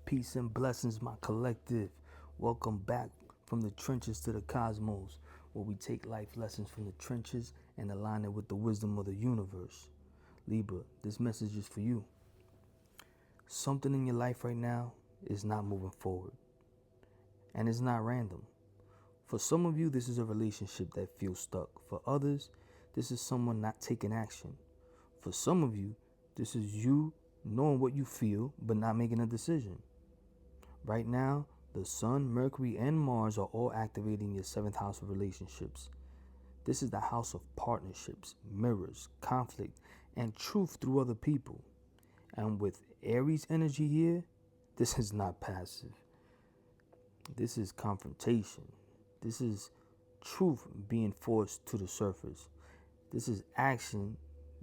Peace and blessings, my collective. Welcome back from the trenches to the cosmos, where we take life lessons from the trenches and align it with the wisdom of the universe. Libra, this message is for you. Something in your life right now is not moving forward, and it's not random. For some of you, this is a relationship that feels stuck. For others, this is someone not taking action. For some of you, this is you knowing what you feel but not making a decision. Right now, the Sun, Mercury, and Mars are all activating your seventh house of relationships. This is the house of partnerships, mirrors, conflict, and truth through other people. And with Aries energy here, this is not passive. This is confrontation. This is truth being forced to the surface. This is action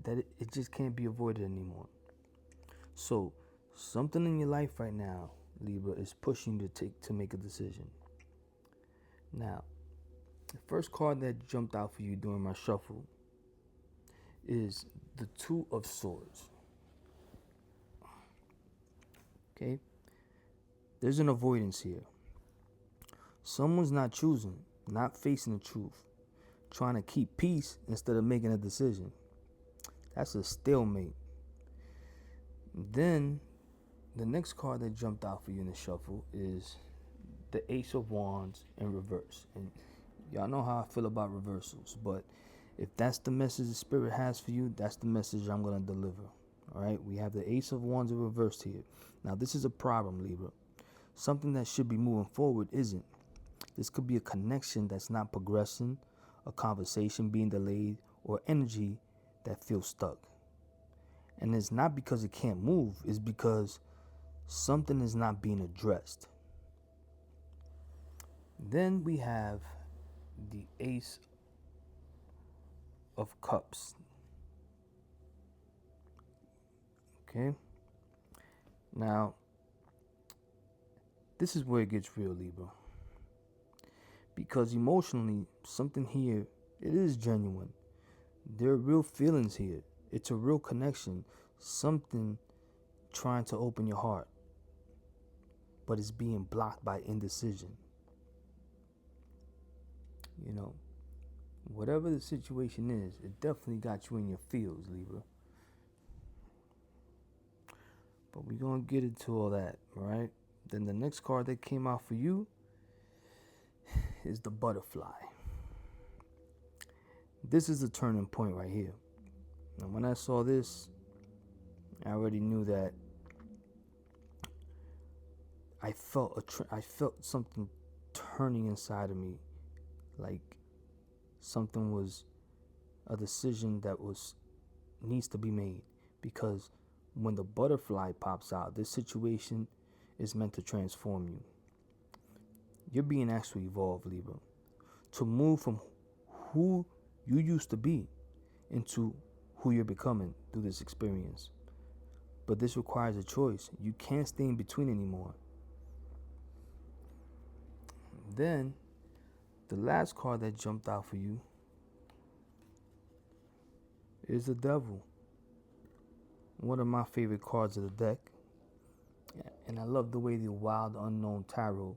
that it just can't be avoided anymore. So, something in your life right now, Libra, is pushing you to make a decision. Now, the first card that jumped out for you during my shuffle is the Two of Swords. Okay? There's an avoidance here. Someone's not choosing, not facing the truth, trying to keep peace instead of making a decision. That's a stalemate. Then, the next card that jumped out for you in the shuffle is the Ace of Wands in reverse. And y'all know how I feel about reversals, but if that's the message the Spirit has for you, that's the message I'm going to deliver. All right, we have the Ace of Wands in reverse here. Now, this is a problem, Libra. Something that should be moving forward isn't. This could be a connection that's not progressing, a conversation being delayed, or energy that feels stuck. And it's not because it can't move, it's because something is not being addressed. Then we have the Ace of Cups. Okay? Now, this is where it gets real, Libra. Because emotionally, something here, it is genuine. There are real feelings here. It's a real connection. Something trying to open your heart. But it's being blocked by indecision. You know, whatever the situation is, it definitely got you in your feels, Libra. But we're going to get into all that, right? Then the next card that came out for you is the Butterfly. This is the turning point right here. And when I saw this, I already knew that I felt something turning inside of me, like something was a decision that needs to be made. Because when the butterfly pops out, this situation is meant to transform you. You're being asked to evolve, Libra, to move from who you used to be into who you're becoming through this experience. But this requires a choice. You can't stay in between anymore. Then, the last card that jumped out for you is the Devil. One of my favorite cards of the deck. And I love the way the Wild Unknown Tarot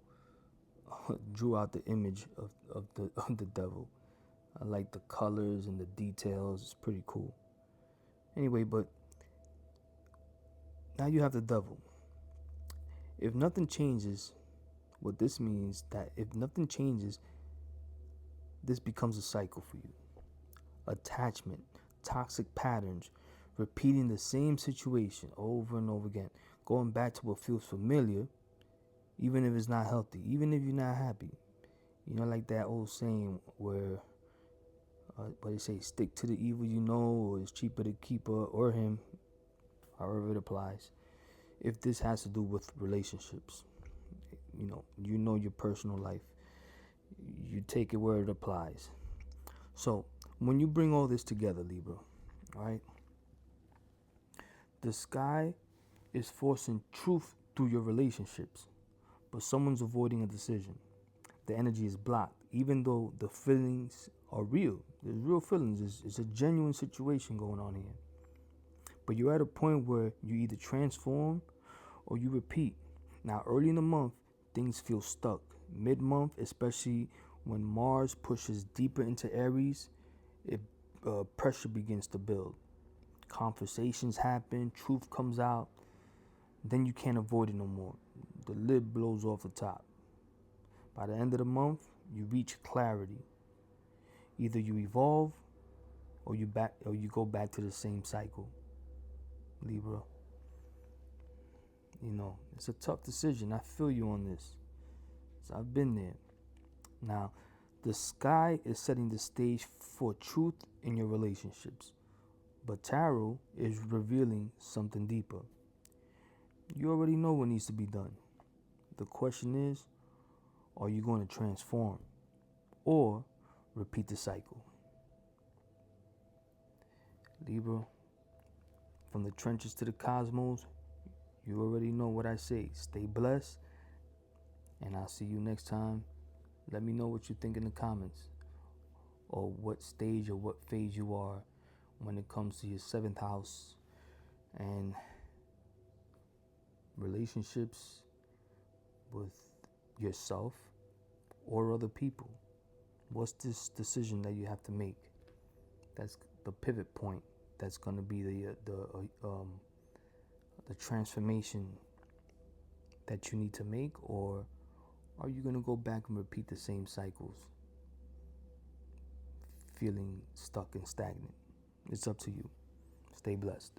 drew out the image of the devil. I like the colors and the details. It's pretty cool. Anyway, but now you have the devil. If nothing changes, what this means that if nothing changes, this becomes a cycle for you. Attachment, toxic patterns, repeating the same situation over and over again, going back to what feels familiar, even if it's not healthy, even if you're not happy. You know, like that old saying where what they say, stick to the evil you know, or it's cheaper to keep her or him, however it applies. If this has to do with relationships, you know your personal life, you take it where it applies. So when you bring all this together, Libra, right, the sky is forcing truth through your relationships, but someone's avoiding a decision. The energy is blocked, even though the feelings are real. There's real feelings. It's a genuine situation going on here. But you're at a point where you either transform or you repeat. Now, early in the month, things feel stuck. Mid-month, especially when Mars pushes deeper into Aries, it pressure begins to build. Conversations happen, truth comes out, then you can't avoid it no more. The lid blows off the top. By the end of the month, you reach clarity. Either you evolve or you go back to the same cycle. Libra. It's a tough decision. I feel you on this. So I've been there. Now, the sky is setting the stage for truth in your relationships, but tarot is revealing something deeper. You already know what needs to be done. The question is, are you going to transform or repeat the cycle? Libra, from the trenches to the cosmos, you already know what I say. Stay blessed, and I'll see you next time. Let me know what you think in the comments, or what stage or what phase you are when it comes to your 7th house and relationships with yourself or other people. What's this decision that you have to make? That's the pivot point. That's going to be the transformation that you need to make, or are you going to go back and repeat the same cycles, feeling stuck and stagnant? It's up to you. Stay blessed.